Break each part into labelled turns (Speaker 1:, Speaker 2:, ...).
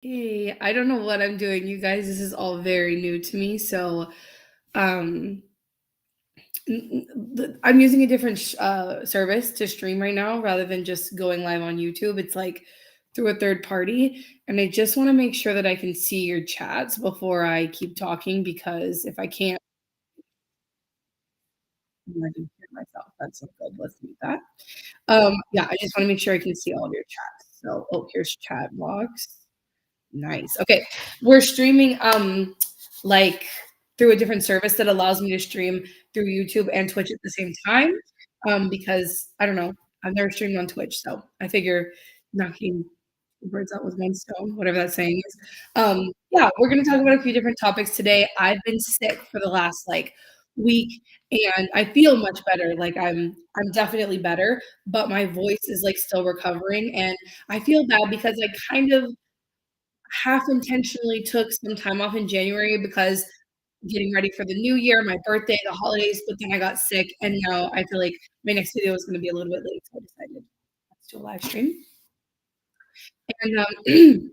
Speaker 1: Hey, I don't know what I'm doing, you guys. This is all very new to me. Um, I'm using a different service to stream right now rather than just going live on YouTube. It's like through a third party, and I just want to make sure that I can see your chats before I keep talking because if I can't, I can hear myself. That's not good. Let's mute that. Yeah, I just want to make sure I can see all of your chats. So, oh, here's chat box. Nice. Okay. We're streaming like through a different service that allows me to stream through YouTube and Twitch at the same time. Because I don't know, I've never streamed on Twitch, so I figure knocking birds out with one stone, whatever that saying is. Yeah, we're gonna talk about a few different topics today. I've been sick for the last like week and I feel much better. Like I'm definitely better, but my voice is like still recovering and I feel bad because I kind of half intentionally took some time off in January because getting ready for the new year, my birthday, the holidays, but then I got sick and now I feel like my next video is gonna be a little bit late, so I decided let's do a live stream. And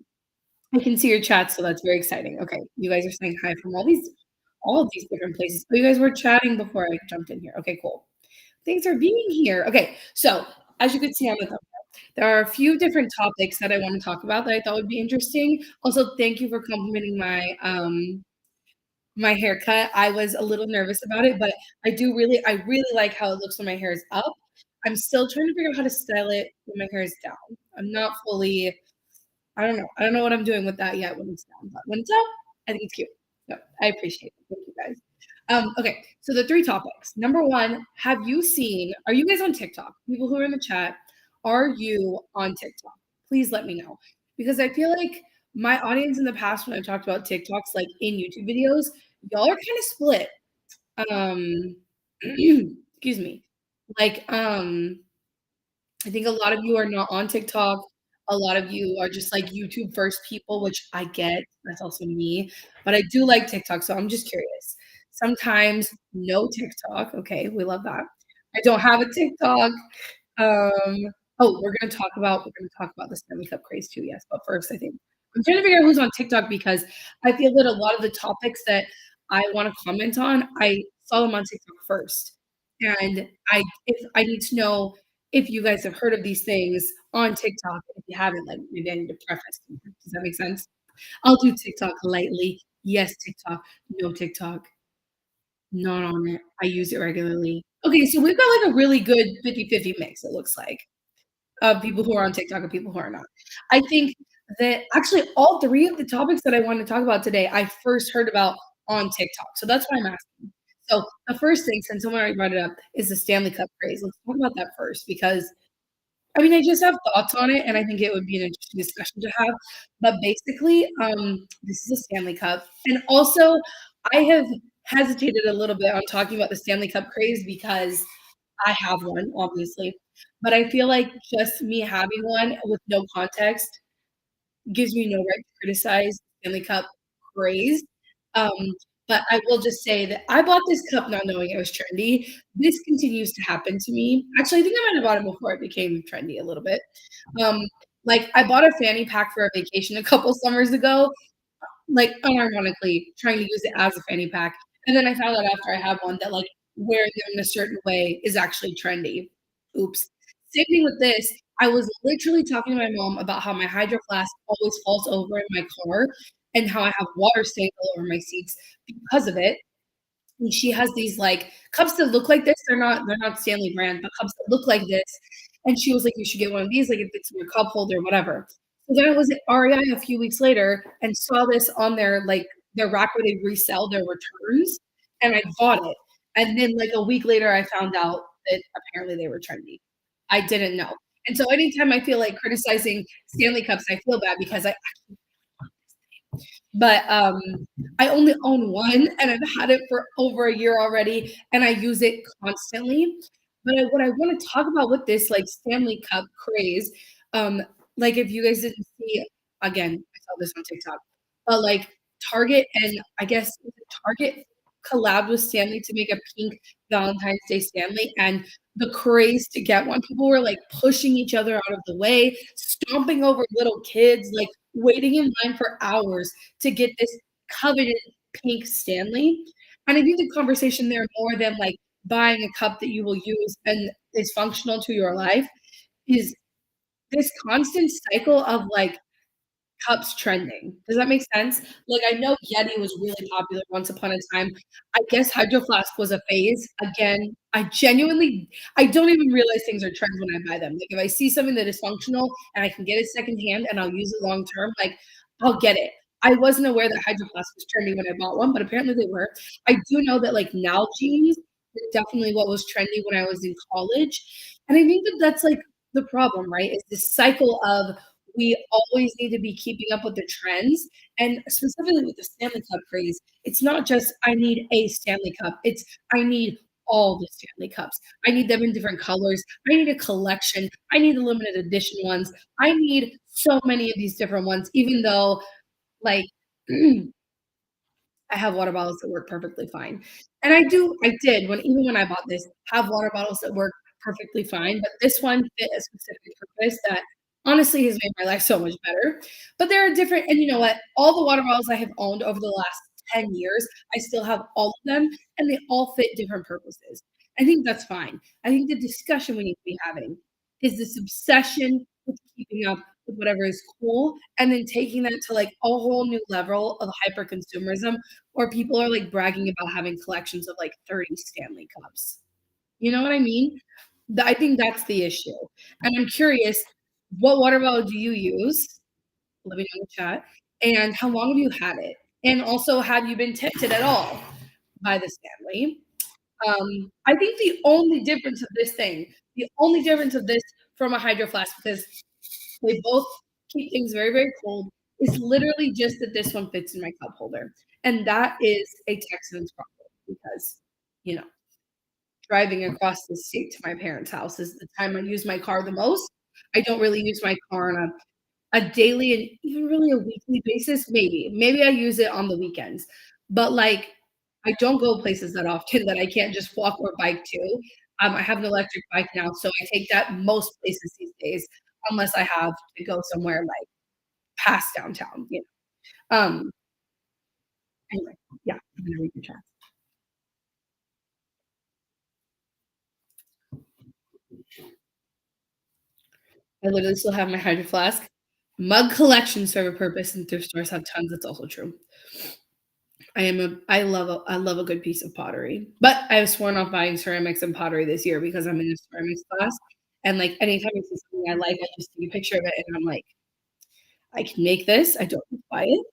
Speaker 1: I can see your chat, so that's very exciting. Okay, you guys are saying hi from all of these different places. Oh, you guys were chatting before I jumped in here. Okay, cool. Thanks for being here. Okay, so as you can see on the thumbnail, there are a few different topics that I want to talk about that I thought would be interesting. Also, thank you for complimenting my haircut. I was a little nervous about it, but I really like how it looks when my hair is up. I'm still trying to figure out how to style it when my hair is down. I'm not fully I don't know. I don't know what I'm doing with that yet when it's down, but when it's up, I think it's cute. So I appreciate it. Thank you guys. Okay, so the three topics. Number one, are you guys on TikTok? People who are in the chat, are you on TikTok? Please let me know. Because I feel like my audience in the past when I talked about TikToks like in YouTube videos, y'all are kind of split. Um excuse me. Like I think a lot of you are not on TikTok. A lot of you are just like YouTube first people, which I get. That's also me. But I do like TikTok, so I'm just curious. Sometimes no TikTok. Okay, we love that. I don't have a TikTok. Um, oh, we're gonna talk about the Stanley Cup craze too, yes. But first, I think I'm trying to figure out who's on TikTok because I feel that a lot of the topics that I want to comment on, I saw them on TikTok first. And I need to know if you guys have heard of these things on TikTok. If you haven't, like maybe I need to preface. Does that make sense? I'll do TikTok lightly. Yes, TikTok. No TikTok. Not on it. I use it regularly. Okay, so we've got like a really good 50-50 mix, it looks like, of people who are on TikTok and people who are not. I think that actually all three of the topics that I want to talk about today, I first heard about on TikTok. So that's why I'm asking. So the first thing, since someone already brought it up, is the Stanley Cup craze. Let's talk about that first because I mean, I just have thoughts on it, and I think it would be an interesting discussion to have. But basically, this is a Stanley Cup, and also I have hesitated a little bit on talking about the Stanley Cup craze because I have one, obviously, but I feel like just me having one with no context gives me no right to criticize Stanley Cup craze. Um, but I will just say that I bought this cup not knowing it was trendy. This continues to happen to me. Actually, I think I might have bought it before it became trendy a little bit. Um, like I bought a fanny pack for a vacation a couple summers ago, like unironically trying to use it as a fanny pack. And then I found out after I had one that like wearing them in a certain way is actually trendy. Oops. Same thing with this. I was literally talking to my mom about how my hydro flask always falls over in my car and how I have water stains all over my seats because of it. And she has these like cups that look like this. They're not Stanley brand, but cups that look like this. And she was like, "You should get one of these, like it fits in your cup holder, whatever." So then I was at REI a few weeks later and saw this on their rack where they resell their returns, and I bought it. And then like a week later, I found out that apparently they were trendy. I didn't know. And so anytime I feel like criticizing Stanley cups, I feel bad because I but I only own one and I've had it for over a year already and I use it constantly. But what I want to talk about with this like Stanley Cup craze, um, like if you guys didn't see, again, I saw this on TikTok, but like Target and I guess Target collabed with Stanley to make a pink Valentine's Day Stanley and the craze to get one. People were like pushing each other out of the way, stomping over little kids, like waiting in line for hours to get this coveted pink Stanley. And I think the conversation there more than, like, buying a cup that you will use and is functional to your life is this constant cycle of, like, cups trending. Does that make sense? Like, I know Yeti was really popular once upon a time. I guess Hydro Flask was a phase. Again, I don't even realize things are trends when I buy them. Like, if I see something that is functional and I can get it secondhand and I'll use it long term, like, I'll get it. I wasn't aware that Hydro Flask was trendy when I bought one, but apparently they were. I do know that, like, Nalgene's were definitely what was trendy when I was in college, and I think that that's, like, the problem, right? Is this cycle of we always need to be keeping up with the trends, and specifically with the Stanley Cup craze, it's not just, "I need a Stanley Cup," it's, "I need all the Stanley Cups. I need them in different colors. I need a collection. I need the limited edition ones. I need so many of these different ones," even though, like, I have water bottles that work perfectly fine. And I did when even when I bought this, have water bottles that work perfectly fine, but this one fit a specific purpose that honestly has made my life so much better. But there are different and you know what? All the water bottles I have owned over the last 10 years, I still have all of them and they all fit different purposes. I think that's fine. I think the discussion we need to be having is this obsession with keeping up with whatever is cool and then taking that to like a whole new level of hyper consumerism or people are like bragging about having collections of like 30 Stanley Cups. You know what I mean? I think that's the issue. And I'm curious, what water bottle do you use? Let me know in the chat. And how long have you had it? And also, have you been tempted at all by the Stanley? I think the only difference of this from a Hydro Flask, because they both keep things very, very cold, is literally just that this one fits in my cup holder. And that is a Texan's problem because, you know, driving across the state to my parents' house is the time I use my car the most. I don't really use my car on a daily and even really a weekly basis, maybe. Maybe I use it on the weekends. But like I don't go places that often that I can't just walk or bike to. I have an electric bike now, so I take that most places these days, unless I have to go somewhere like past downtown, you know. Anyway, yeah, I'm gonna read the chat. I literally still have my Hydro Flask. Mug collections serve a purpose, and thrift stores have tons. That's also true. I love a good piece of pottery, but I've sworn off buying ceramics and pottery this year because I'm in a ceramics class, and like anytime I see something I like, I just take a picture of it, and I'm like, I can make this. I don't need to buy it.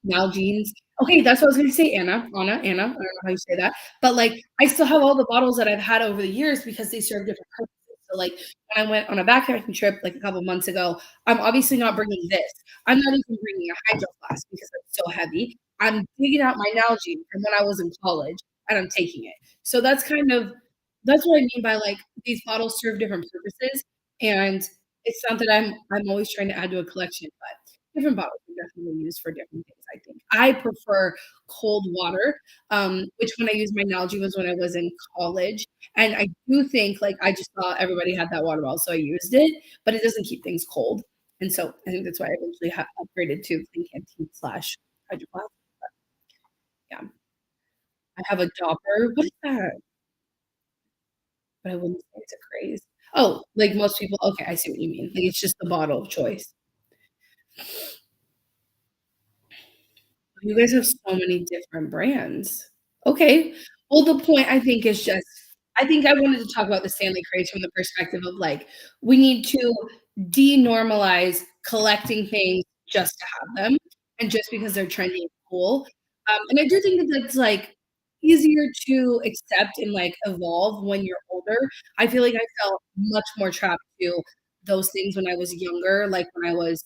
Speaker 1: Now jeans. Okay, that's what I was gonna say, Anna. I don't know how you say that, but like I still have all the bottles that I've had over the years because they serve different purposes. So like when I went on a backpacking trip like a couple months ago, I'm obviously not bringing this. I'm not even bringing a hydro flask because it's so heavy. I'm digging out my Nalgene from when I was in college and I'm taking it. So that's what I mean by like these bottles serve different purposes, and it's not that I'm always trying to add to a collection, but different bottles are definitely used for different things, I think. I prefer cold water, which when I used my Nalgene was when I was in college, and I do think, like, I just saw everybody had that water bottle, so I used it, but it doesn't keep things cold, and so I think that's why I eventually upgraded to Clean Canteen slash Hydro Flask, but yeah. I have a Dopper. What is that? But I wouldn't say it's a craze. Oh, like most people okay, I see what you mean. Like, it's just the bottle of choice. You guys have so many different brands. Okay. Well, the point I think is just I think I wanted to talk about the Stanley craze from the perspective of, like, we need to denormalize collecting things just to have them and just because they're trendy and cool. And I do think that that's, like, easier to accept and, like, evolve when you're older. I feel like I felt much more trapped to those things when I was younger, like, when I was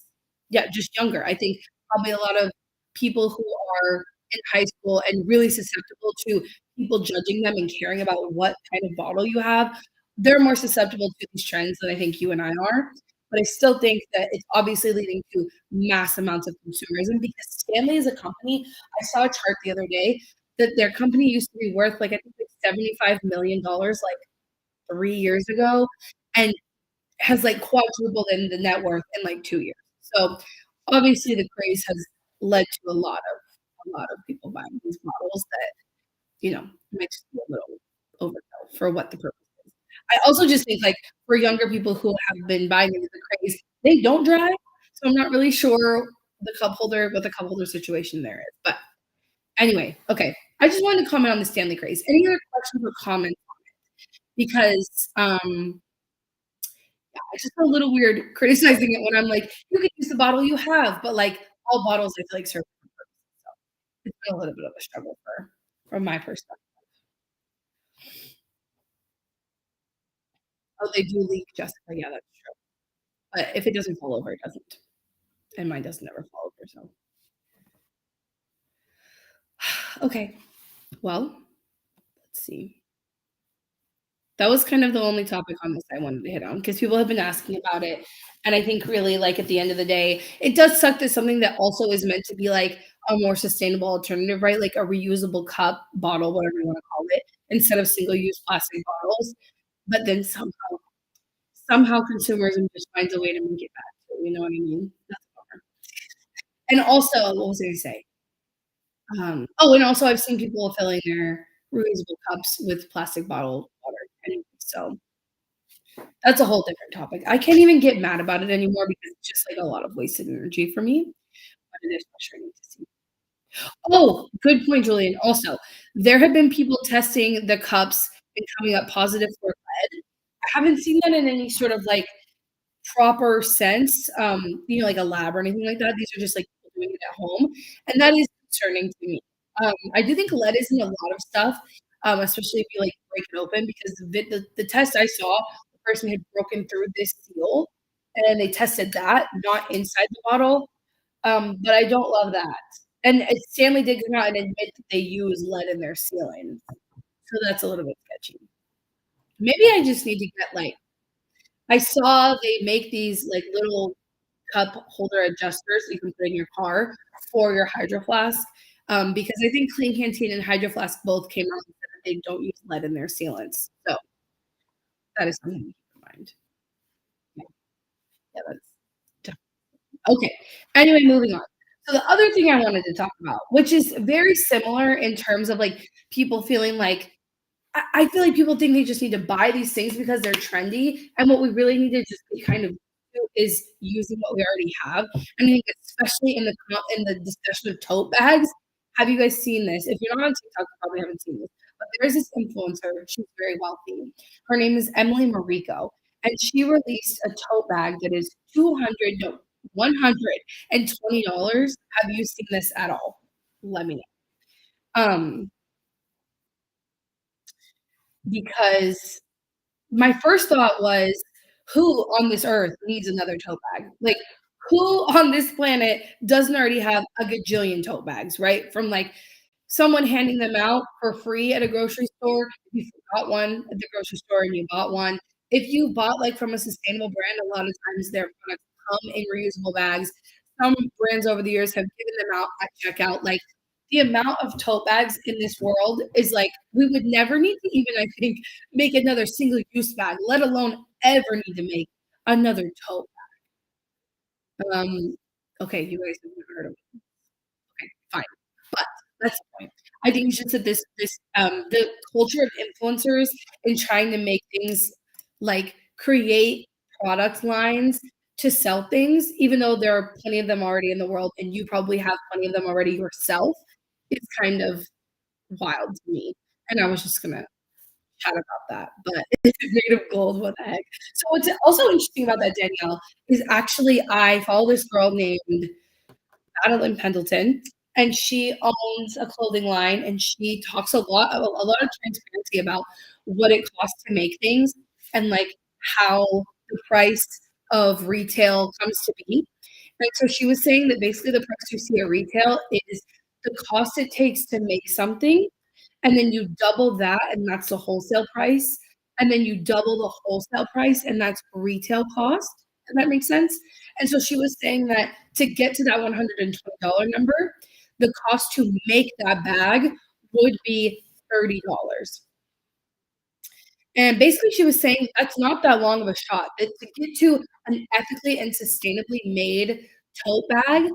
Speaker 1: yeah, just younger. I think probably a lot of people who are in high school and really susceptible to people judging them and caring about what kind of bottle you have, they're more susceptible to these trends than I think you and I are. But I still think that it's obviously leading to mass amounts of consumerism because Stanley is a company. I saw a chart the other day that their company used to be worth like I think like $75 million like 3 years ago. And has, like, quadrupled in the net worth in, like, 2 years. So, obviously, the craze has led to a lot of people buying these models that, might just be a little overkill for what the purpose is. I also just think, like, for younger people who have been buying into the craze, they don't drive, so I'm not really sure what the cup holder situation there is, but anyway, okay. I just wanted to comment on the Stanley craze. Any other questions or comments? Because, yeah, I just feel a little weird criticizing it when I'm like, "You could use the bottle you have," but, like, all bottles I feel like serve different purposes, so it's been a little bit of a struggle from my perspective. Oh, they do leak, Jessica, yeah, that's true. But if it doesn't fall over, it doesn't, and mine doesn't ever fall over, so okay, well, let's see. That was kind of the only topic on this I wanted to hit on because people have been asking about it, and I think really, like, at the end of the day, it does suck that something that also is meant to be, like, a more sustainable alternative, right? Like a reusable cup, bottle, whatever you wanna call it, instead of single-use plastic bottles, but then somehow consumerism just finds a way to make it back to, you know what I mean? That's a bummer. And also, what was I gonna say? And also I've seen people filling their reusable cups with plastic bottled water anyway, so that's a whole different topic. I can't even get mad about it anymore because it's just, like, a lot of wasted energy for me, but it is frustrating to see. Oh, good point, Julian. Also, there have been people testing the cups and coming up positive for lead. I haven't seen that in any sort of, like, proper sense, like a lab or anything like that. These are just, like, people doing it at home, and that is concerning to me. I do think lead is in a lot of stuff, especially if you, like, break it open because the test I saw, the person had broken through this seal, and they tested that, not inside the bottle, but I don't love that. And Stanley did come out and admit that they use lead in their sealing, so that's a little bit sketchy. Maybe I just need to get, like I saw they make these, like, little cup holder adjusters that you can put in your car for your Hydro Flask, because I think Clean Canteen and Hydro Flask both came out and said that they don't use lead in their sealants, so that is something to keep in mind. Yeah, yeah, that's def okay. Anyway, moving on. So the other thing I wanted to talk about, which is very similar in terms of, like, people feeling like I feel like people think they just need to buy these things because they're trendy, and what we really need to just be kind of do is using what we already have, and I think especially in the discussion of tote bags. Have you guys seen this? If you're not on TikTok, you probably haven't seen this, but there's this influencer, she's very wealthy. Her name is Emily Mariko, and she released a tote bag that is 200 no, $120. Have you seen this at all? Let me know. Because my first thought was, who on this earth needs another tote bag? Like, who on this planet doesn't already have a gajillion tote bags, right? From, like, someone handing them out for free at a grocery store, if you forgot one at the grocery store and you bought one. If you bought, like, from a sustainable brand, a lot of times their products come in reusable bags. Some brands over the years have given them out at checkout, like, the amount of tote bags in this world is, like, we would never need to even, I think, make another single-use bag, let alone ever need to make another tote bag. Okay, you guys have never heard of okay, fine. But that's the point. I think it's just that the culture of influencers in trying to make things like create product lines to sell things, even though there are plenty of them already in the world, and you probably have plenty of them already yourself, is kind of wild to me. And I was just gonna chat about that, but it's made of gold, what the heck. So what's also interesting about that, Danielle, is actually I follow this girl named Madeline Pendleton, and she owns a clothing line, and she talks a lot of transparency about what it costs to make things and, like, how the price of retail comes to be. And so she was saying that basically the price you see at retail is the cost it takes to make something, and then you double that, and that's the wholesale price, and then you double the wholesale price, and that's retail cost. Does that make sense? And so she was saying that to get to that $120 number, the cost to make that bag would be $30. And basically, she was saying that's not that long of a shot. That to get to an ethically and sustainably made tote bag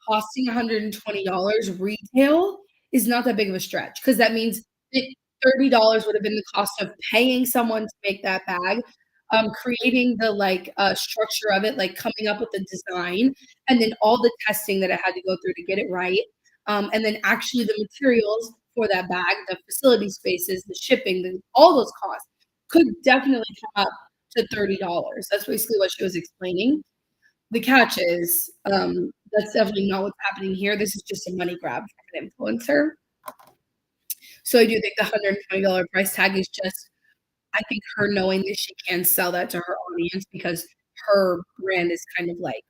Speaker 1: costing $120 retail is not that big of a stretch because that means that $30 would have been the cost of paying someone to make that bag, creating the, like, structure of it, like, coming up with the design, and then all the testing that it had to go through to get it right, and then actually the materials for that bag, the facility spaces, the shipping, the all those costs could definitely come up to $30. That's basically what she was explaining. The catch is, that's definitely not what's happening here. This is just a money grab from an influencer. So I do think the $120 price tag is just, I think, her knowing that she can sell that to her audience because her brand is kind of like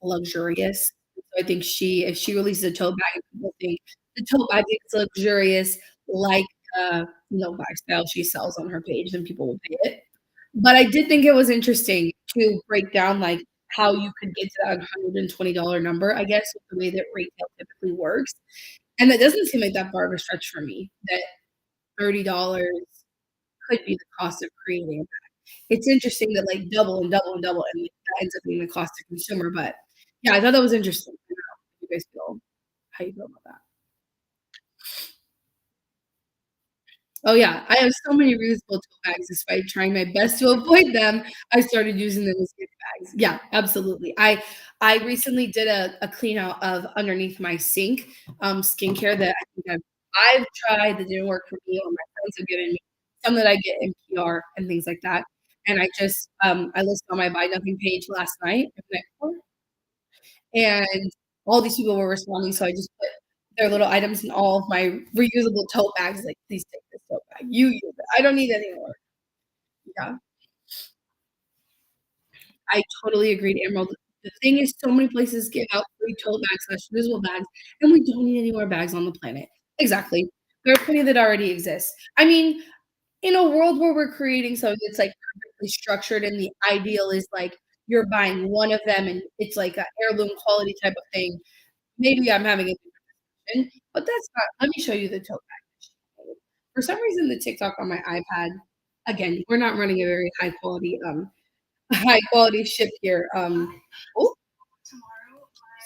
Speaker 1: luxurious. So I think if she releases a tote bag, people think the tote bag is luxurious, like lifestyle she sells on her page, then people will pay it. But I did think it was interesting to break down like how you could get to that $120 number, I guess, with the way that retail typically works. And that doesn't seem like that far of a stretch for me, that $30 could be the cost of creating a bag. It's interesting that like double and double and double, and that ends up being the cost to consumer. But yeah, I thought that was interesting. I don't know how you guys feel, how you feel about that. Oh yeah, I have so many reusable tote bags. Despite trying my best to avoid them, I started using them as gift bags. Yeah, absolutely. I recently did a clean out of underneath my sink, skincare that I think I've tried that didn't work for me, or my friends have given me some that I get in PR and things like that. And I just I listed on my buy nothing page last night or the night before, and all these people were responding, so I just put their little items in all of my reusable tote bags, like, "Please take this tote bag. You use it. I don't need it anymore." Yeah, I totally agreed, Emerald. The thing is so many places give out free tote bags/reusable bags, and we don't need any more bags on the planet. Exactly. There are plenty that already exist. I mean, in a world where we're creating something that's, like, perfectly structured and the ideal is, like, you're buying one of them and it's like a heirloom quality type of thing, maybe I'm having a but that's not, let me show you the tote bag that she made. For some reason, the TikTok on my iPad, again, we're not running a very high quality ship here. Oh,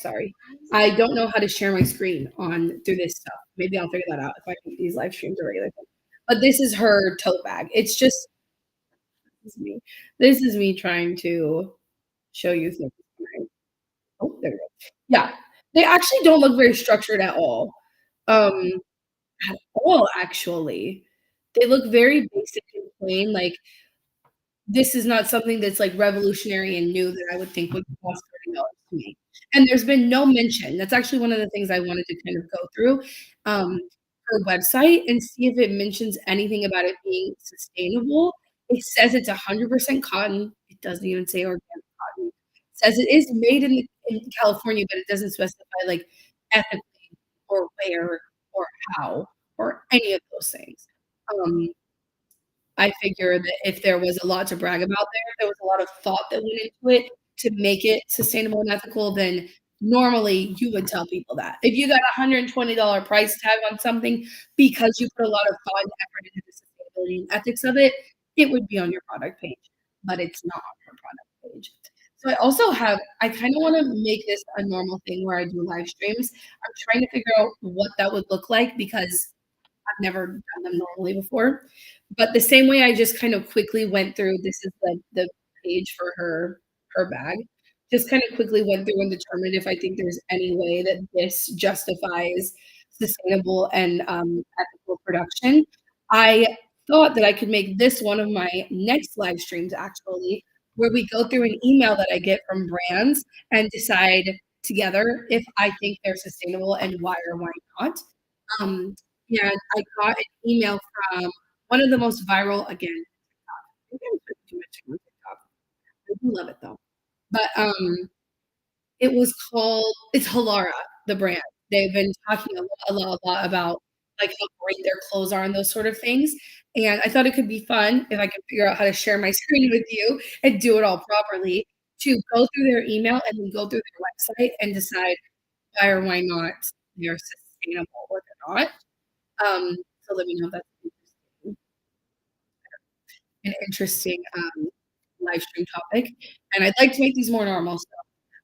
Speaker 1: sorry. I don't know how to share my screen on through this stuff. Maybe I'll figure that out if I make these live streams a regular thing. But this is her tote bag. It's just this is me. This is me trying to show you things. Oh, there we go. Yeah. They actually don't look very structured at all. Um, At all, actually. They look very basic and plain, like, this is not something that's, like, revolutionary and new that I would think would cost $30 to me. And there's been no mention, that's actually one of the things I wanted to kind of go through, her website and see if it mentions anything about it being sustainable. It says it's 100% cotton, it doesn't even say organic cotton. It says it is made in California, but it doesn't specify, like, ethically or where or how or any of those things. Um, I figure that if there was a lot to brag about there, if there was a lot of thought that went into it to make it sustainable and ethical, then normally you would tell people that. If you got a $120 price tag on something because you put a lot of thought and effort into the sustainability and ethics of it, it would be on your product page, but it's not on your product page. So I kinda wanna make this a normal thing where I do live streams. I'm trying to figure out what that would look like because I've never done them normally before. But the same way I just kind of quickly went through, this is the page for her bag. Just kind of quickly went through and determined if I think there's any way that this justifies sustainable and, ethical production. I thought that I could make this one of my next live streams actually, where we go through an email that I get from brands and decide together if I think they're sustainable and why or why not. Um, and I got an email from one of the most viral, again, I think I'm putting too much on TikTok. I do love it though. But it was called, it's Halara, the brand. They've been talking a lot about like how great their clothes are and those sort of things. And I thought it could be fun if I could figure out how to share my screen with you and do it all properly, to go through their email and then go through their website and decide why or why not they're sustainable or they're not. So let me know if that's interesting. an interesting, live stream topic, and I'd like to make these more normal, so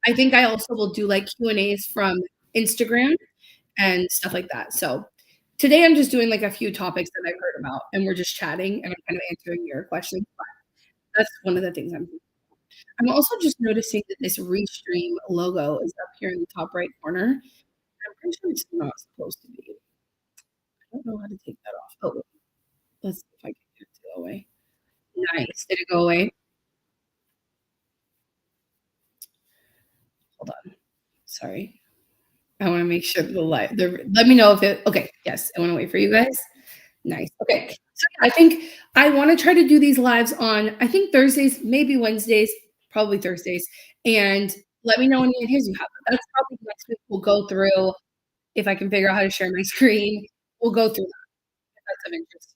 Speaker 1: I think I also will do, like, Q&As from Instagram and stuff like that, so today I'm just doing, like, a few topics that I've heard about, and we're just chatting, and I'm kind of answering your questions, but that's one of the things I'm doing. I'm also just noticing that this Restream logo is up here in the top right corner. I'm pretty sure it's not supposed to be. I don't know how to take that off. Oh, let's see if I can get it to go away. Nice. Did it go away? Hold on. Sorry. I wanna make sure let me know if it okay, yes, I wanna wait for you guys. Nice. Okay. So, yeah, I think I wanna try to do these lives on, I think Thursdays, maybe Wednesdays, probably Thursdays, and let me know any ideas you have. That's probably next week we'll go through if I can figure out how to share my screen, we'll go through that if that's of interest to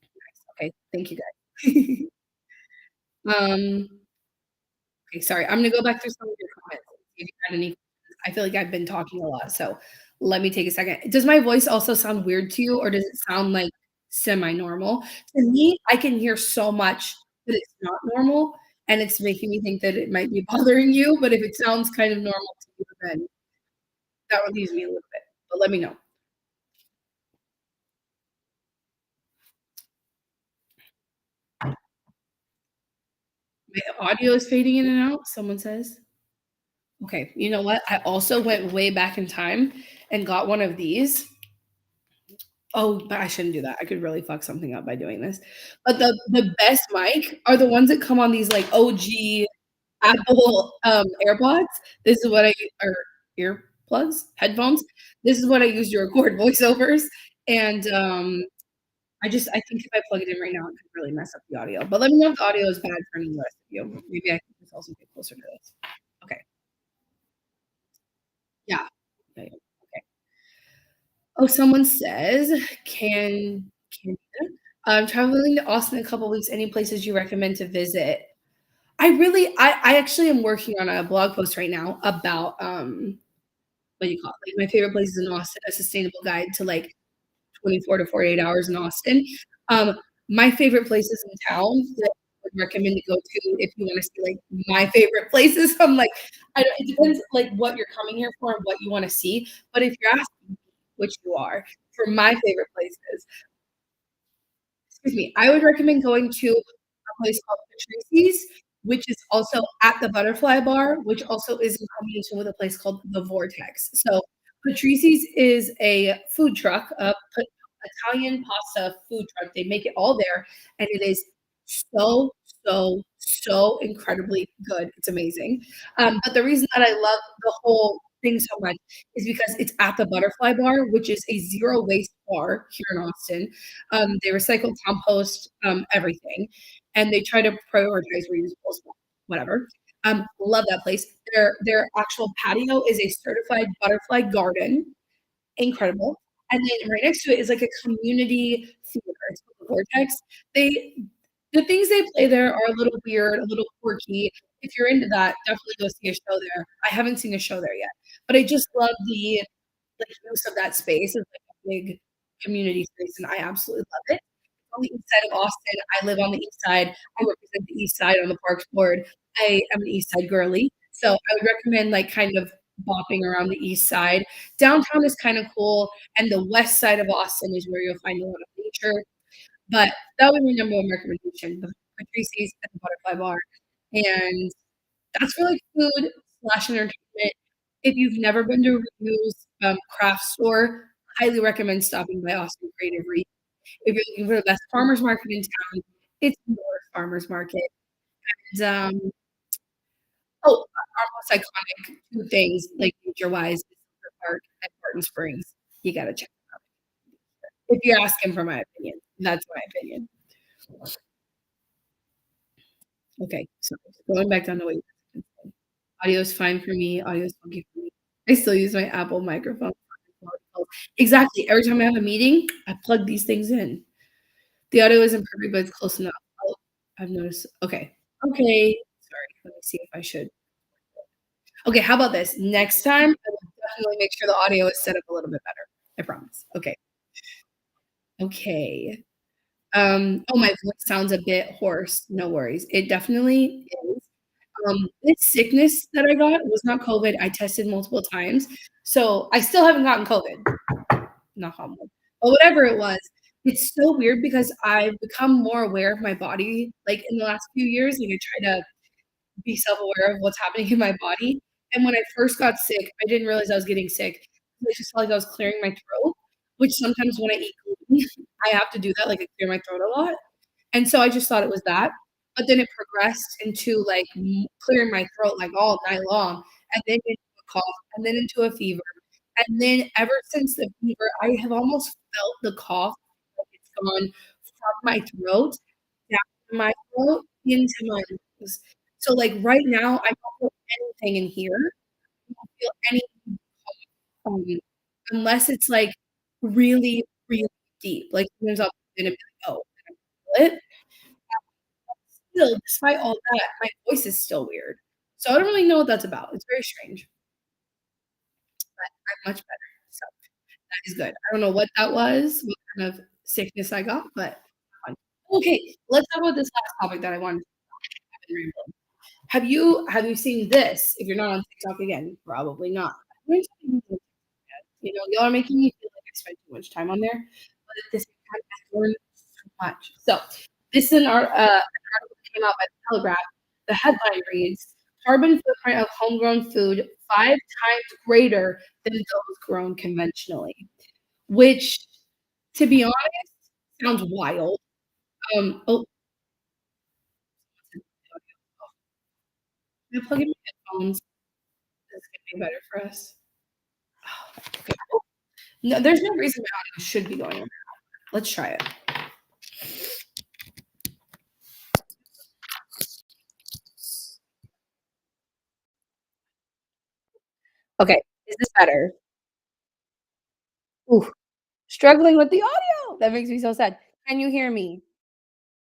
Speaker 1: you. Nice. Okay. Thank you, guys. Um Okay, sorry. I'm gonna go back through some of your comments and see if you had any. I feel like I've been talking a lot, so let me take a second. Does my voice also sound weird to you, or does it sound like semi-normal? To me, I can hear so much that it's not normal, and it's making me think that it might be bothering you, but if it sounds kind of normal to you, then that relieves me a little bit, but let me know. My audio is fading in and out, someone says. Okay, you know what? I also went way back in time and got one of these. Oh, but I shouldn't do that. I could really fuck something up by doing this. But the best mic are the ones that come on these, like, OG Apple, AirPods. This is what I or earplugs, headphones. This is what I use to record voiceovers, and, I think if I plug it in right now, it could really mess up the audio. But let me know if the audio is bad for any of the rest of you. Maybe I can just also get closer to this. Okay. Yeah. Yeah, yeah. Okay. Oh, someone says, can I'm traveling to Austin in a couple weeks. Any places you recommend to visit? I actually am working on a blog post right now about, what do you call it? Like, my favorite places in Austin, a sustainable guide to, like, 24 to 48 hours in Austin. Um, my favorite places in town that I would recommend to go to if you wanna see, like, my favorite places, I'm like, I don't it depends, like, what you're coming here for and what you wanna see, but if you're asking me, which you are, for my favorite places, excuse me, I would recommend going to a place called Patrici's, which is also at the Butterfly Bar, which also is in combination with a place called The Vortex. So Patrici's is a food truck, a Italian pasta food truck. They make it all there, and it is so, so incredibly good. It's amazing. But the reason that I love the whole thing so much is because it's at the Butterfly Bar, which is a zero waste bar here in Austin. They recycle, compost, everything, and they try to prioritize reusable stuff, whatever. Love that place. Their actual patio is a certified butterfly garden, incredible. And then right next to it is like a community theater. It's called the Vortex. They the things they play there are a little weird, a little quirky. If you're into that, definitely go see a show there. I haven't seen a show there yet, but I just love the like use of that space as like a big community space, and I absolutely love it. On the east side of Austin, I live on the east side. I represent the east side on the parks board. I am an east side girly, so I would recommend like kind of bopping around the east side. Downtown is kind of cool, and the west side of Austin is where you'll find a lot of nature. But that would be number one recommendation: the Patrici's at the Butterfly Bar, and that's for like food slash entertainment. If you've never been to a Renews craft store, highly recommend stopping by Austin Creative Re. If you're looking for the best farmers market in town, it's North Farmers Market. And, our most iconic 2 things, like, nature-wise, is Cedar Park and Barton Springs. You gotta check them out. If you're asking for my opinion, that's my opinion. Okay, so going back down to what you said. Audio is fine for me, audio is funky for me. I still use my Apple microphone. Exactly, every time I have a meeting, I plug these things in. The audio isn't perfect, but it's close enough. Oh, I've noticed okay. Okay, sorry, let me see if I should okay, how about this? Next time, I will definitely make sure the audio is set up a little bit better. I promise. Okay. Okay. Oh, my voice sounds a bit hoarse. No worries. It definitely is. This sickness that I got was not COVID. I tested multiple times, so I still haven't gotten COVID, knock on wood. But whatever it was, it's so weird because I've become more aware of my body, like, in the last few years, like, I try to be self-aware of what's happening in my body, and when I first got sick, I didn't realize I was getting sick. I just felt like I was clearing my throat, which sometimes when I eat gluten, I have to do that, like, I clear my throat a lot. And so I just thought it was that, but then it progressed into, like, clearing my throat, like, all night long, and then into a cough, and then into a fever, and then ever since the fever, I have almost felt the cough, like it's gone from my throat, down to my throat, into my lungs. So, like, right now, I don't feel anything in here. I don't feel any um, unless it's, like, really, really deep, like, sometimes I'll be like, "Oh, I feel it." Still, despite all that, my voice is still weird. So I don't really know what that's about. It's very strange, but I'm much better. So that is good. I don't know what that was, what kind of sickness I got, but fine. Okay, let's talk about this last topic that I wanted to have in rambling. Have you seen this? If you're not on TikTok again, probably not. You know, y'all are making me feel like I spent too much time on there, but at the same time, I learned so much. So this is an article that came out by the Telegraph. The headline reads, "Carbon footprint of homegrown food 5 times greater than those grown conventionally," which, to be honest, sounds wild. Oh, can I plug in my headphones? This is gonna be better for us. Okay. No, there's no reason my audio should be going on. Let's try it. Okay, is this better? Ooh, struggling with the audio. That makes me so sad. Can you hear me?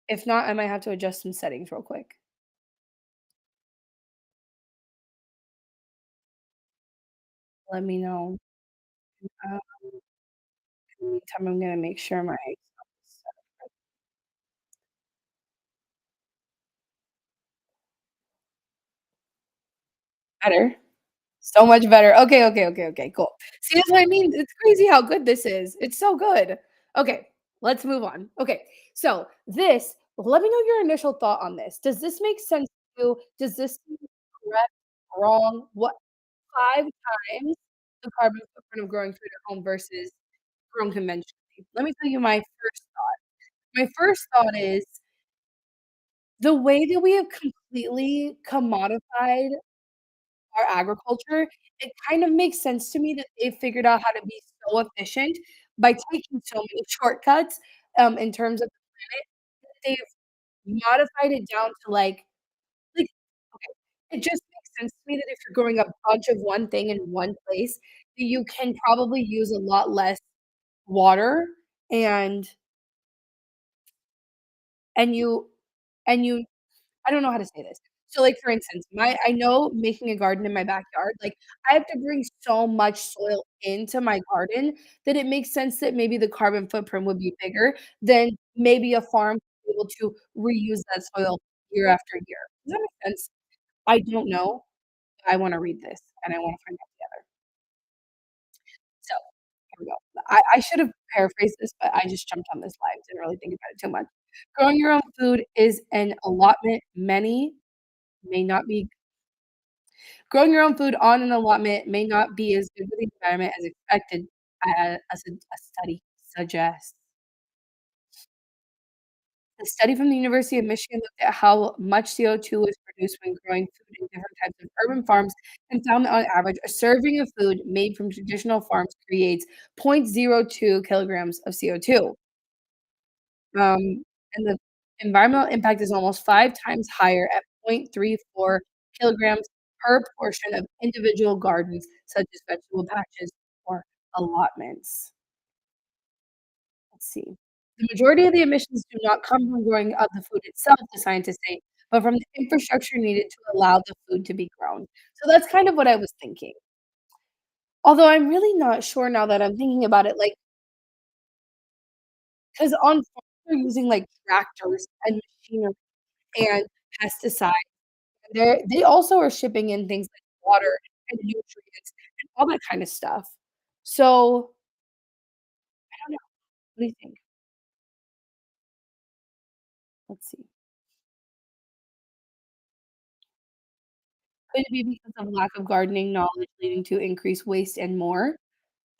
Speaker 1: If not, I might have to adjust some settings real quick. Let me know. Uh, in the meantime, I'm gonna make sure my better. So much better. Okay, okay, okay, okay, cool. See, that's what I mean. It's crazy how good this is. It's so good. Okay, let's move on. Okay, so this, let me know your initial thought on this. Does this make sense to you? Does this seem correct, wrong? What 5 times the carbon footprint of growing food at home versus grown conventionally? Let me tell you my first thought. My first thought is the way that we have completely commodified our agriculture, it kind of makes sense to me that they've figured out how to be so efficient by taking so many shortcuts, in terms of the planet, that they've modified it down to, like, okay, it just makes sense to me that if you're growing a bunch of one thing in one place, that you can probably use a lot less water and and you and you I don't know how to say this. So, like, for instance, my I know making a garden in my backyard, like, I have to bring so much soil into my garden that it makes sense that maybe the carbon footprint would be bigger than maybe a farm able to reuse that soil year after year. Does that make sense? I don't know. I wanna read this, and I wanna find out together. So, here we go. I should have paraphrased this, but I just jumped on this live, didn't really think about it too much. Growing your own food is an allotment many may not be growing your own food on an allotment may not be as good for the environment as expected, a study suggests. A study from the University of Michigan looked at how much CO2 is produced when growing food in different types of urban farms and found that on average, a serving of food made from traditional farms creates zero point zero 0.02 kilograms of CO2. And the environmental impact is almost 5 times higher at 0.34 kilograms per portion of individual gardens, such as vegetable patches or allotments. Let's see. The majority of the emissions do not come from growing of the food itself, the scientists say, but from the infrastructure needed to allow the food to be grown. So that's kind of what I was thinking. Although I'm really not sure now that I'm thinking about it, like, 'cause on they're using, like, tractors and machinery and pesticides. They also are shipping in things like water and nutrients and all that kinda stuff. So, I don't know. What do you think? Let's see. Could it be because of lack of gardening knowledge leading to increased waste and more?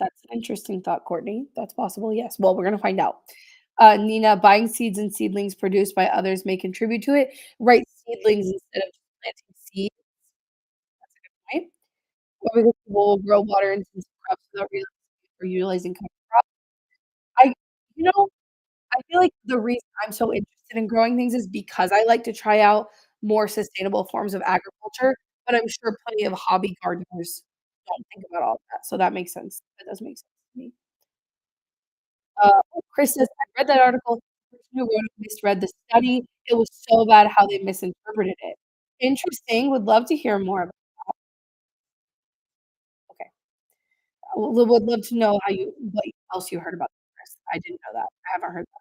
Speaker 1: That's an interesting thought, Courtney. That's possible, yes. Well, we're gonna find out. Nina, buying seeds and seedlings produced by others may contribute to it. Right, seedlings instead of just planting seeds, right? Or because people will grow water and seeds crops without realizing or utilizing cover crops. I you know, I feel like the reason I'm so interested in growing things is because I like to try out more sustainable forms of agriculture, but I'm sure plenty of hobby gardeners don't think about all of that, so that makes sense. That does make sense to me. Chris says, "I read that article. The person who wrote it misread the study. It was so bad how they misinterpreted it." Interesting, would love to hear more about okay. Would love to know how you what else you heard about this. I didn't know that. I haven't heard that.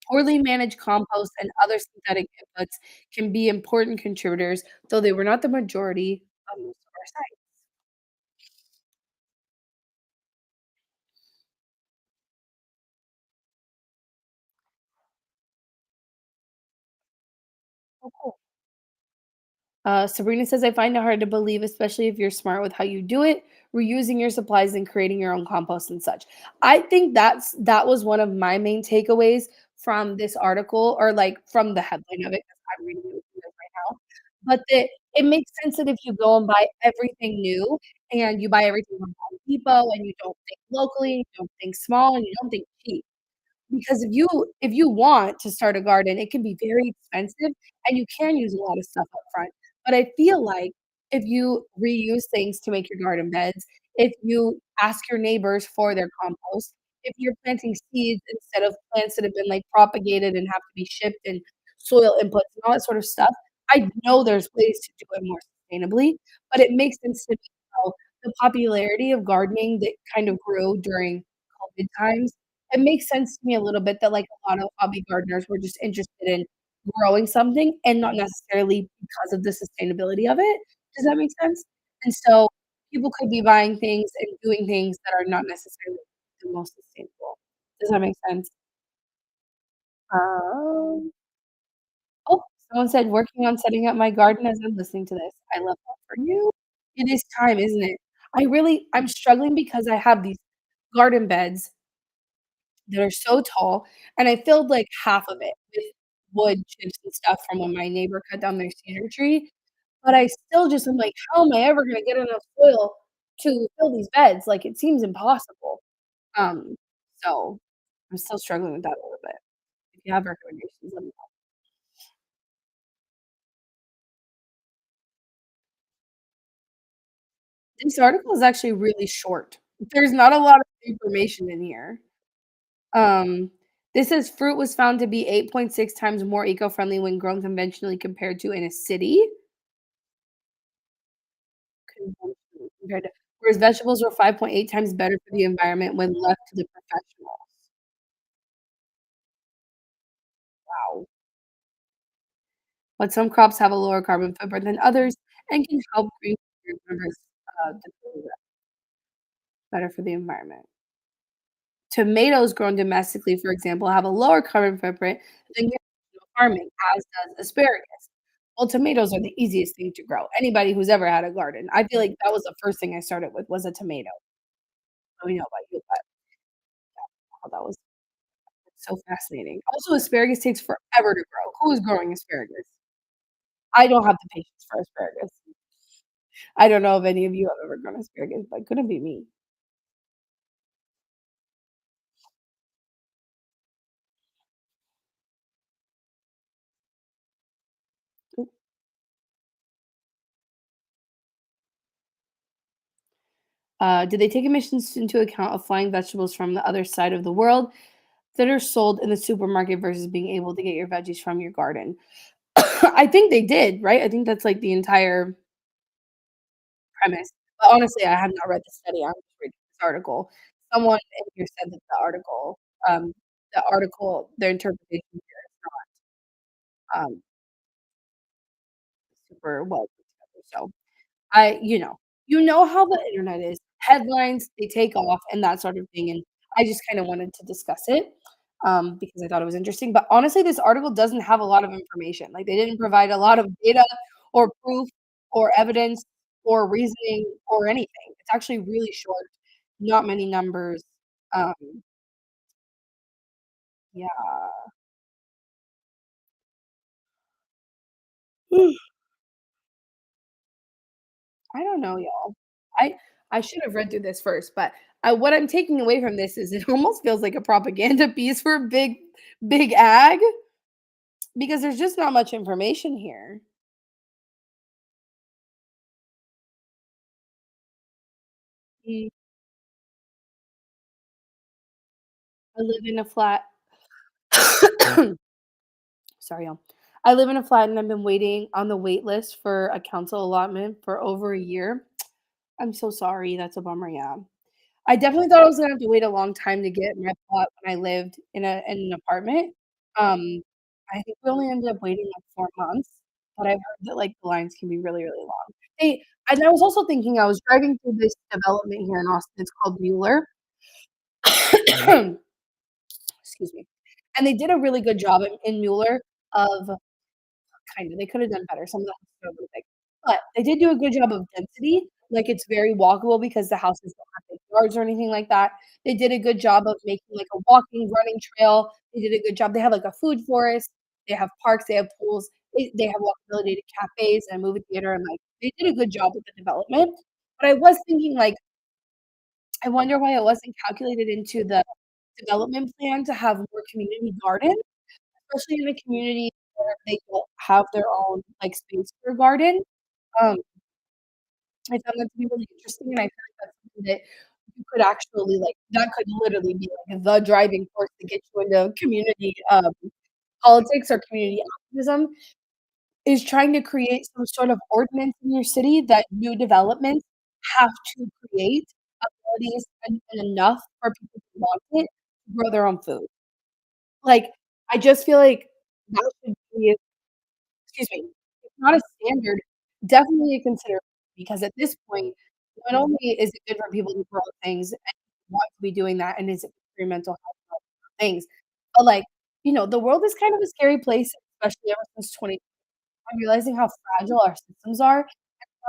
Speaker 1: Poorly managed compost and other synthetic inputs can be important contributors, though they were not the majority on most of our sites. Oh, cool. Sabrina says, I find it hard to believe, especially if you're smart with how you do it, reusing your supplies and creating your own compost and such. I think that was one of my main takeaways from this article, or like from the headline of it, because I'm reading it with you guys right now. But that it makes sense that if you go and buy everything new and you buy everything from Home Depot and you don't think locally, you don't think small, and you don't think cheap. Because if you want to start a garden, it can be very expensive, and you can use a lot of stuff up front. But I feel like if you reuse things to make your garden beds, if you ask your neighbors for their compost, if you're planting seeds instead of plants that have been, like, propagated and have to be shipped and soil inputs and all that sort of stuff, I know there's ways to do it more sustainably, but it makes sense to me how the popularity of gardening that kind of grew during COVID times, it makes sense to me a little bit that, like, a lot of hobby gardeners were just interested in growing something and not necessarily because of the sustainability of it. Does that make sense? And so, people could be buying things and doing things that are not necessarily the most sustainable. Does that make sense? Um, oh, someone said, "Working on setting up my garden as I'm listening to this." I love that for you. It is time, isn't it? I'm struggling because I have these garden beds that are so tall, and I filled, like, half of it with wood chips and stuff from when my neighbor cut down their cedar tree, but I still just am like, "How am I ever gonna get enough soil to fill these beds?" Like, it seems impossible. Um, so I'm still struggling with that a little bit. If you have recommendations, let me know. This article is actually really short. There's not a lot of information in here. Um, this says fruit was found to be 8.6 times more eco-friendly when grown conventionally compared to in a city. Conventionally compared to whereas vegetables were 5.8 times better for the environment when left to the professionals. Wow. But some crops have a lower carbon footprint than others and can help green members, better for the environment. Tomatoes grown domestically, for example, have a lower carbon footprint than conventional farming, as does asparagus. Well, tomatoes are the easiest thing to grow. Anybody who's ever had a garden, I feel like that was the first thing I started with was a tomato. Let me know about you, but oh, that was so fascinating. Also, asparagus takes forever to grow. Who is growing asparagus? I don't have the patience for asparagus. I don't know if any of you have ever grown asparagus, but it couldn't be me. Did they take emissions into account of flying vegetables from the other side of the world that are sold in the supermarket versus being able to get your veggies from your garden? I think they did, right? I think that's like the entire premise. But honestly, I have not read the study. I'm just reading this article. Someone in here said that the article, um, the article, their interpretation here is not, super well put together, so I you know how the internet is. Headlines, they take off and that sort of thing, and I just kinda wanted to discuss it, because I thought it was interesting, but honestly, this article doesn't have a lot of information, like, they didn't provide a lot of data or proof or evidence or reasoning or anything. It's actually really short, not many numbers, um, yeah. I don't know, y'all. I I should have read through this first, but what I'm taking away from this is it almost feels like a propaganda piece for big ag because there's just not much information here. Mm, I live in a flat sorry, y'all. I live in a flat and I've been waiting on the wait list for a council allotment for over a year. I'm so sorry, that's a bummer, yeah. I definitely thought I was gonna have to wait a long time to get my plot when I lived in an apartment. Um, I think we only ended up waiting, like, 4 months, but I've heard that, like, the lines can be really, really long. They and I was also thinking I was driving through this development here in Austin, it's called Mueller. Excuse me. And they did a really good job in Mueller of kinda, they could have done better, some of the houses are really big, but they did do a good job of density, like, it's very walkable because the houses don't have big yards or anything like that. They did a good job of making, like, a walking, running trail. They did a good job, they have, like, a food forest, they have parks, they have pools, they have walkability to cafes and a movie theater, and, like, they did a good job with the development, but I was thinking, like, I wonder why it wasn't calculated into the development plan to have more community gardens, especially in a community where they don't have their own, like, space for a garden. Um, I found that to be really interesting, and I feel like that's something that you could actually, like that could literally be, like, the driving force to get you into community, politics or community activism, is trying to create some sort of ordinance in your city that new developments have to create abilities and enough for people who want it to grow their own food. Like, I just feel like that should be excuse me, if not a standard, definitely a consideration because at this point, not only is it good for people to grow things and want to be doing that, and is it good for your mental health and all things, but, like, the world is kind of a scary place, especially ever since 20 I'm realizing how fragile our systems are, and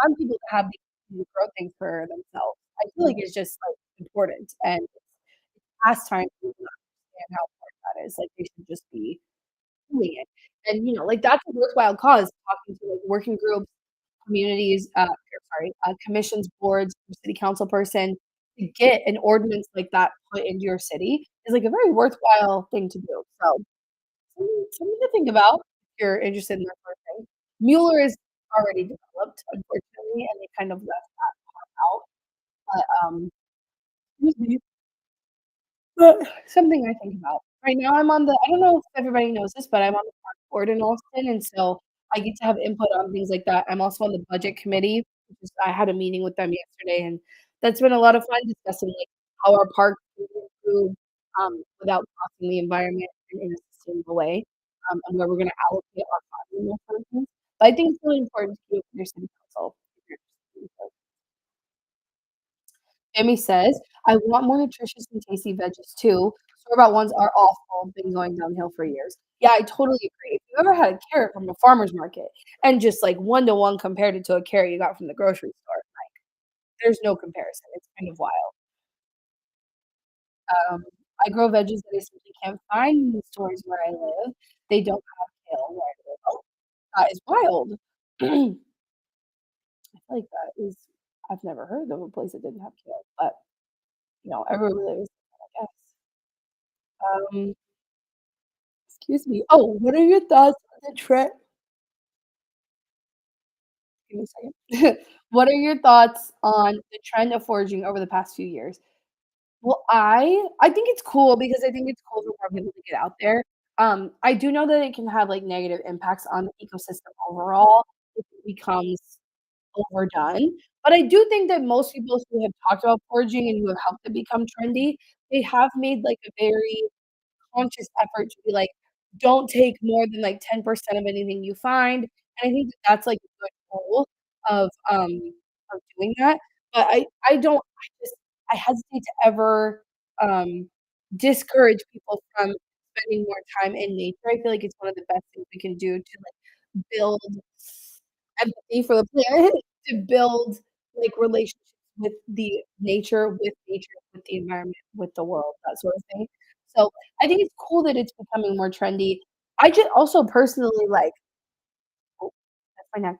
Speaker 1: allowing people to have the ability to grow things for themselves, I feel like it's just, like, important, and it's past time for people to understand how important that is, like, they should just be doing it. And, like, that's a worthwhile cause, talking to, like, working groups, communities, commissions, boards, your city council person, to get an ordinance like that put into your city is, like, a very worthwhile thing to do. So, something to think about if you're interested in that sort of thing. Mueller is already developed, unfortunately, and they kind of left that part out, but, but something I think about. Right now, I don't know if everybody knows this, but I'm on the park board in Austin, and so I get to have input on things like that. I'm also on the budget committee, which is I had a meeting with them yesterday, and that's been a lot of fun discussing, like, how our parks can be improved, without costing the environment in a sustainable way, and where we're gonna allocate our funds and those sort of things. But I think it's really important to do it with your city council if you're interested. Jamie says, "I want more nutritious and tasty veggies too. Store-bought ones are awful, been going downhill for years." Yeah, I totally agree. If you've ever had a carrot from a farmer's market and just, like, one-to-one compared it to a carrot you got from the grocery store, there's no comparison. It's kind of wild. Um, I grow veggies that I simply can't find in the stores where I live. They don't have kale where I live. Oh, that is wild. I feel like that is I've never heard of a place that didn't have kale, but, everywhere there is, I guess. Um, excuse me. Oh, what are your thoughts on the trend give me a second. What are your thoughts on the trend of foraging over the past few years? Well, I think it's cool because I think it's cool for more people to get out there. I do know that it can have, like, negative impacts on the ecosystem overall if it becomes overdone, but I do think that most people who have talked about foraging and who have helped it become trendy, they have made, like, a very conscious effort to be like, "Don't take more than, like, 10% of anything you find," and I think that that's, like, a good goal of, doing that, but I don't I just I hesitate to ever, um, discourage people from spending more time in nature. I feel like it's one of the best things we can do to, like, build empathy for the planet, to build, like, relationships with the nature, with the environment, with the world, that sort of thing. So, I think it's cool that it's becoming more trendy. I just also personally, like oh, that's my neck.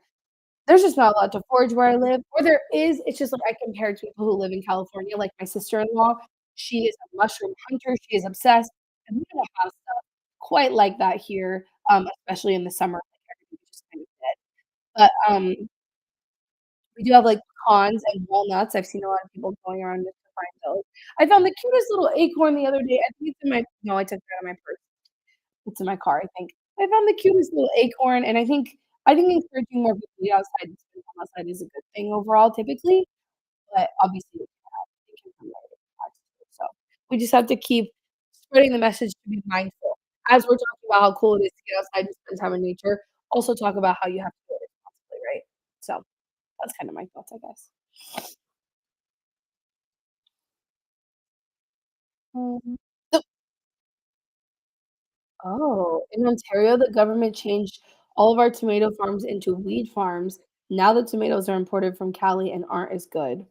Speaker 1: There's just not a lot to forage where I live, or there is, it's just, like, I compare it to people who live in California, like my sister-in-law, she is a mushroom hunter, she is obsessed, and we don't have stuff quite like that here, especially in the summer, like, everything's just kind of dead. But, we do have, like, pecans and walnuts. I've seen a lot of people going around just to find those. I found the cutest little acorn the other day. I think it's in my no, I took it out of my purse. It's in my car, I think. I found the cutest little acorn, and I think encouraging more people to be outside and spend time outside is a good thing overall typically, but obviously it can come negative impacts too. So, we just have to keep spreading the message to be mindful. As we're talking about how cool it is to get outside and spend time in nature, also talk about how you have to do it responsibly, right? So, that's kind of my thoughts, I guess. Um, so in Ontario, the government changed all of our tomato farms into weed farms. Now the tomatoes are imported from Cali and aren't as good.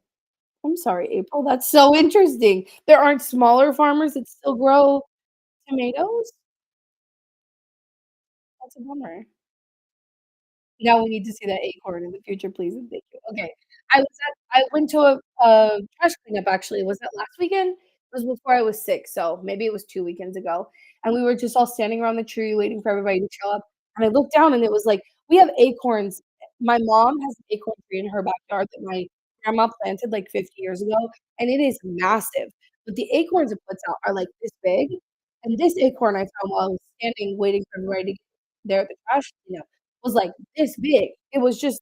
Speaker 1: I'm sorry, April, that's so interesting. There aren't smaller farmers that still grow tomatoes? That's a bummer. Now we need to see that acorn in the future, please and thank you. Okay. I went to a trash cleanup actually, was that last weekend? It was before I was sick, so maybe it was 2 weekends ago, and we were just all standing around the tree waiting for everybody to show up, and I looked down and it was like we have acorns. My mom has an acorn tree in her backyard that my grandma planted like 50 years ago, and it is massive, but the acorns it puts out are like this big, and this acorn I found while I was standing waiting for everybody to get there at the trash cleanup was like this big. It was just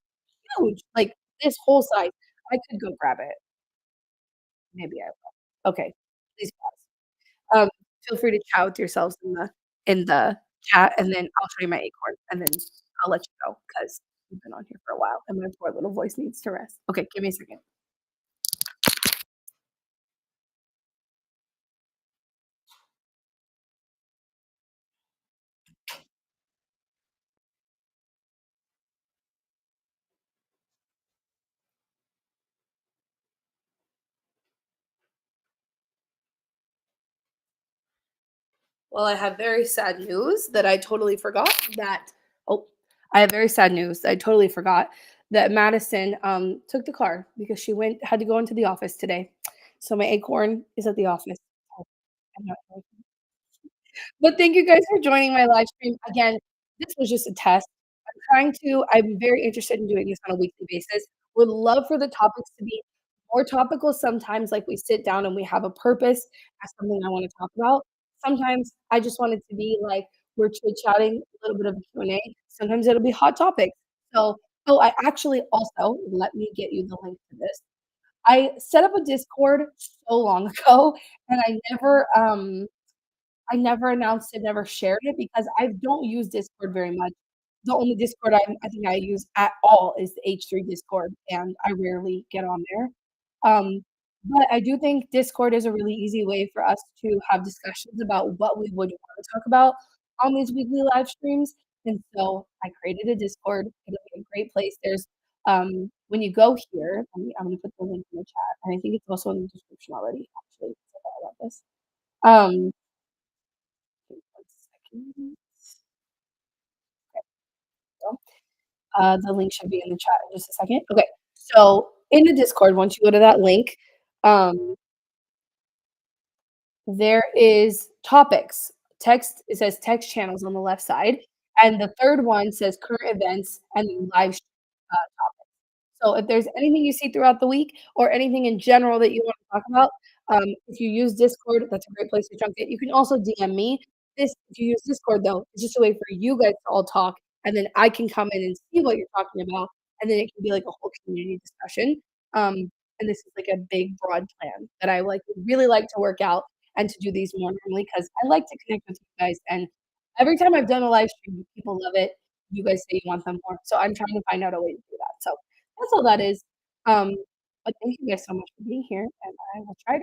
Speaker 1: huge, like this whole size. I could go grab it. Maybe I will. Okay, please pause. Feel free to chat with yourselves in the chat, and then I'll show you my acorn, and then I'll let you go because 'cause we've been on here for a while, and my poor little voice needs to rest. Okay, give me a second. Well, I have very sad news that I totally forgot that oh, I have very sad news. I totally forgot that Madison, took the car because she had to go into the office today. So my acorn is at the office. Oh, I'm not but thank you guys for joining my live stream. Again, this was just a test. I'm very interested in doing this on a weekly basis. Would love for the topics to be more topical sometimes, like we sit down and we have a purpose as something I wanna talk about. Sometimes I just want it to be like we're chit-chatting, a little bit of a Q&A. Sometimes it'll be hot topics. So I actually also let me get you the link to this. I set up a Discord so long ago, and I never announced it, never shared it because I don't use Discord very much. The only Discord I think I use at all is the H3 Discord, and I rarely get on there. But I do think Discord is a really easy way for us to have discussions about what we would wanna talk about on these weekly live streams, and so I created a Discord. It'll be a great place. When you go here, I'm gonna put the link in the chat, and I think it's also in the description already, actually, 'cause I thought about this. Um, Give me 1 second. So, the link should be in the chat in just a second. Okay, so in the Discord, once you go to that link, um, there is topics. Text it says text channels on the left side, and the third one says current events and then live so if there's anything you see throughout the week or anything in general that you want to talk about, if you use Discord, that's a great place to chunk it. You can also DM me. If you use Discord though, it's just a way for you guys to all talk, and then I can come in and see what you're talking about, and then it can be like a whole community discussion. And this is like a big broad plan that I like would really like to work out. and to do these more normally because I like to connect with you guys, and every time I've done a live stream, people love it. You guys say you want them more, so I'm trying to find out a way to do that. So that's all that is. Um, but thank you guys so much for being here, and I will try to